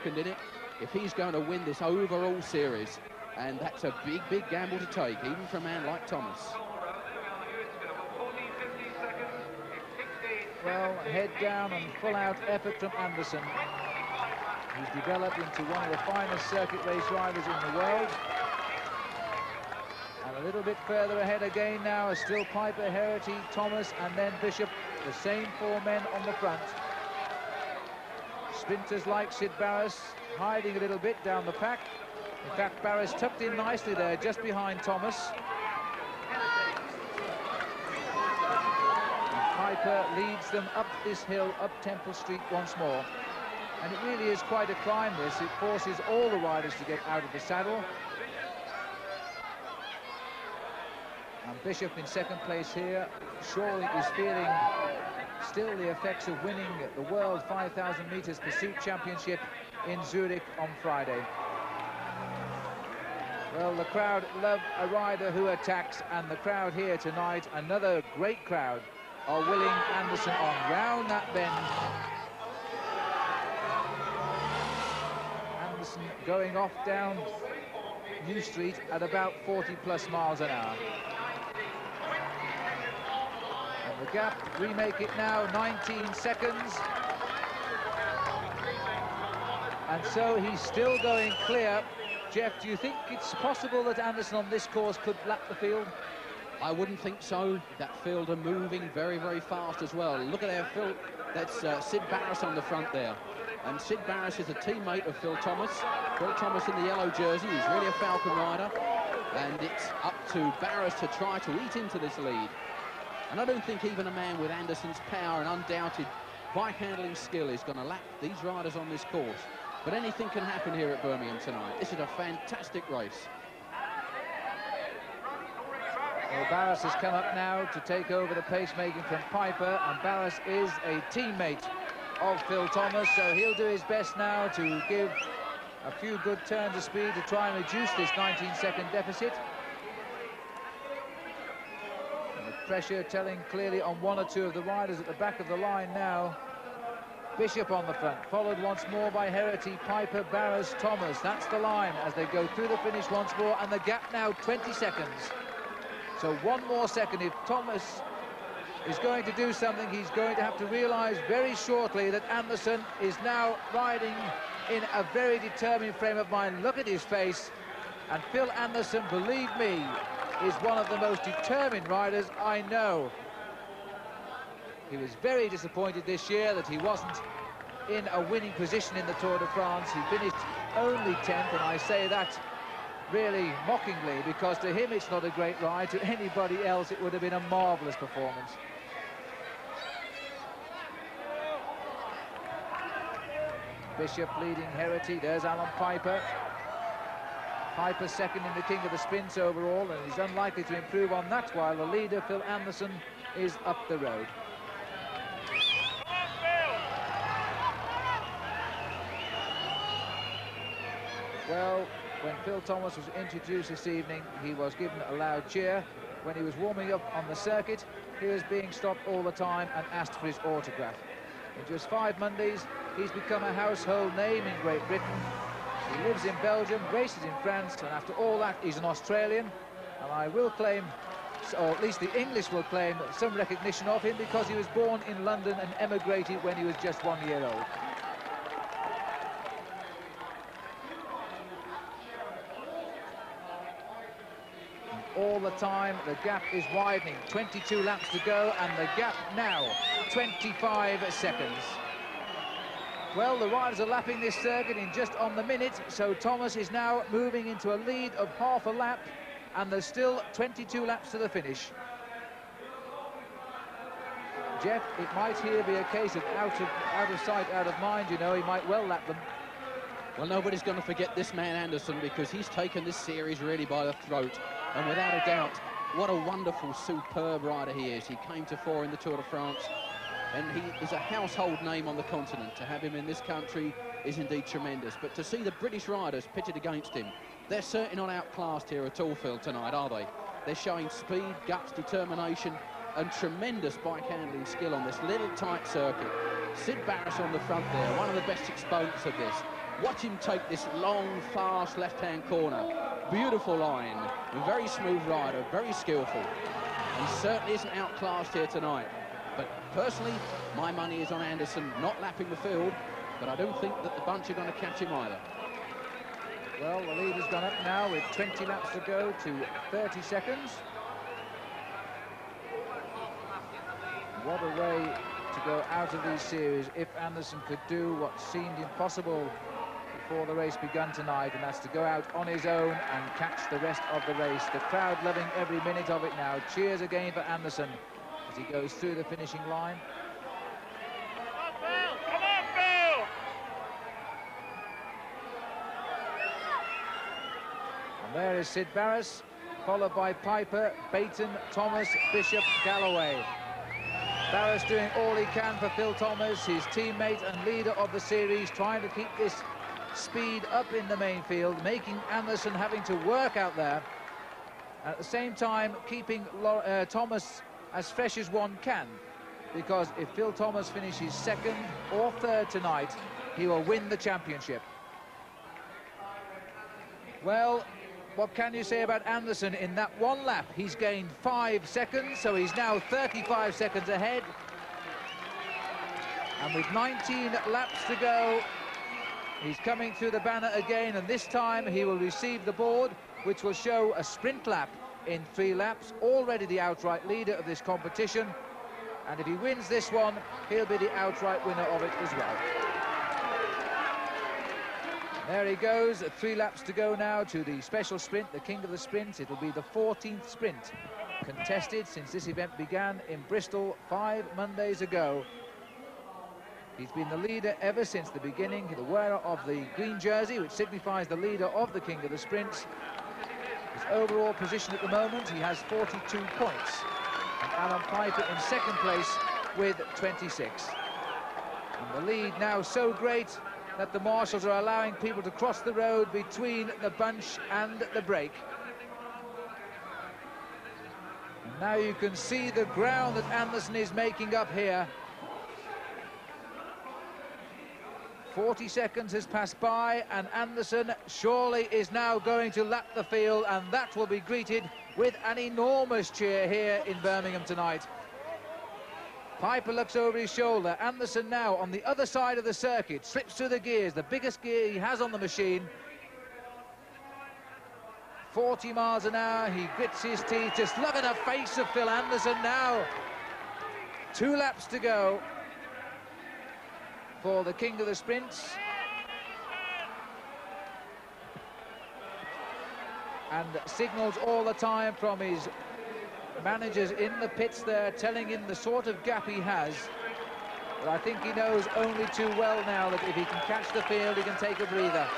second in it if he's going to win this overall series. And that's a big, big gamble to take, even for a man like Thomas. Well, head down and full-out effort from Anderson. He's developed into one of the finest circuit race drivers in the world. And a little bit further ahead again now are still Piper, Herity, Thomas, and then Bishop, the same four men on the front. Sprinters like Sid Barris hiding a little bit down the pack. In fact, Barris tucked in nicely there, just behind Thomas. And Piper leads them up this hill, up Temple Street once more. And it really is quite a climb, this. It forces all the riders to get out of the saddle. And Bishop in second place here, surely is feeling still the effects of winning the World 5,000 metres Pursuit Championship in Zurich on Friday. Well, the crowd love a rider who attacks, and the crowd here tonight, another great crowd, are willing Anderson on round that bend. Anderson going off down New Street at about 40+ miles an hour. And the gap, we make it now 19 seconds. And so he's still going clear. Jeff, do you think it's possible that Anderson on this course could lap the field? I wouldn't think so. That field are moving very, very fast as well. Look at our Phil. That's Sid Barris on the front there. And Sid Barris is a teammate of Phil Thomas. Phil Thomas in the yellow jersey. He's really a Falcon rider. And it's up to Barris to try to eat into this lead. And I don't think even a man with Anderson's power and undoubted bike handling skill is going to lap these riders on this course. But anything can happen here at Birmingham tonight. This is a fantastic race. Well, Barris has come up now to take over the pacemaking from Piper, and Barris is a teammate of Phil Thomas, so he'll do his best now to give a few good turns of speed to try and reduce this 19-second deficit. And the pressure telling clearly on one or two of the riders at the back of the line now. Bishop on the front, followed once more by Herity, Piper, Barris, Thomas. That's the line as they go through the finish once more, and the gap now 20 seconds. So one more second. If Thomas is going to do something, he's going to have to realise very shortly that Anderson is now riding in a very determined frame of mind. Look at his face. And Phil Anderson, believe me, is one of the most determined riders I know. He was very disappointed this year that he wasn't in a winning position in the Tour de France. He finished only 10th, and I say that really mockingly, because to him it's not a great ride. To anybody else it would have been a marvellous performance. Bishop leading Herity. There's Alan Piper. Piper second in the King of the Sprints overall, and he's unlikely to improve on that, while the leader, Phil Anderson, is up the road. Well, when Phil Thomas was introduced this evening, he was given a loud cheer. When he was warming up on the circuit, he was being stopped all the time and asked for his autograph. In just 5 Mondays, he's become a household name in Great Britain. He lives in Belgium, races in France, and after all that, he's an Australian. And I will claim, or at least the English will claim, some recognition of him because he was born in London and emigrated when he was just 1 year old. All the time, the gap is widening. 22 laps to go, and the gap now 25 seconds. Well, the riders are lapping this circuit in just on the minute, so Thomas is now moving into a lead of half a lap, and there's still 22 laps to the finish. Jeff, it might here be a case of out of sight, out of mind, you know. He might well lap them. Well, nobody's going to forget this man Anderson, because he's taken this series really by the throat. And without a doubt, what a wonderful, superb rider he is. He came to 4 in the Tour de France, and he is a household name on the continent. To have him in this country is indeed tremendous. But to see the British riders pitted against him, they're certainly not outclassed here at all, Phil, tonight, are they? They're showing speed, guts, determination, and tremendous bike handling skill on this little tight circuit. Sid Barris on the front there, one of the best exponents of this. Watch him take this long, fast left-hand corner. Beautiful line, a very smooth rider, very skillful. And certainly isn't outclassed here tonight. But personally, my money is on Anderson not lapping the field, but I don't think that the bunch are going to catch him either. Well, the lead has gone up now with 20 laps to go to 30 seconds. What a way to go out of these series if Anderson could do what seemed impossible before the race begun tonight, and that's to go out on his own and catch the rest of the race. The crowd loving every minute of it now. Cheers again for Anderson as he goes through the finishing line. Come on, Phil! And there is Sid Barras, followed by Piper, Baton, Thomas, Bishop, Galloway. Barras doing all he can for Phil Thomas, his teammate and leader of the series, trying to keep this speed up in the main field, making Anderson having to work out there. At the same time, keeping Thomas as fresh as one can, because if Phil Thomas finishes second or third tonight, he will win the championship. Well, what can you say about Anderson? In that one lap, he's gained 5 seconds, so he's now 35 seconds ahead. And with 19 laps to go, he's coming through the banner again, and this time he will receive the board, which will show a sprint lap in 3 laps, already the outright leader of this competition. And if he wins this one, he'll be the outright winner of it as well. There he goes, 3 laps to go now to the special sprint, the king of the sprints. It'll be the 14th sprint contested since this event began in Bristol 5 Mondays ago. He's been the leader ever since the beginning, the wearer of the green jersey, which signifies the leader of the king of the sprints. His overall position at the moment, he has 42 points. And Alan Piper in second place with 26. And the lead now so great that the marshals are allowing people to cross the road between the bunch and the break. And now you can see the ground that Anderson is making up here. 40 seconds has passed by, and Anderson surely is now going to lap the field, and that will be greeted with an enormous cheer here in Birmingham tonight. Piper looks over his shoulder. Anderson now on the other side of the circuit, slips through the gears, the biggest gear he has on the machine. 40 miles an hour, he grits his teeth. Just look at the face of Phil Anderson now. 2 laps to go for the king of the sprints. And signals all the time from his managers in the pits there, telling him the sort of gap he has. But I think he knows only too well now that if he can catch the field, he can take a breather.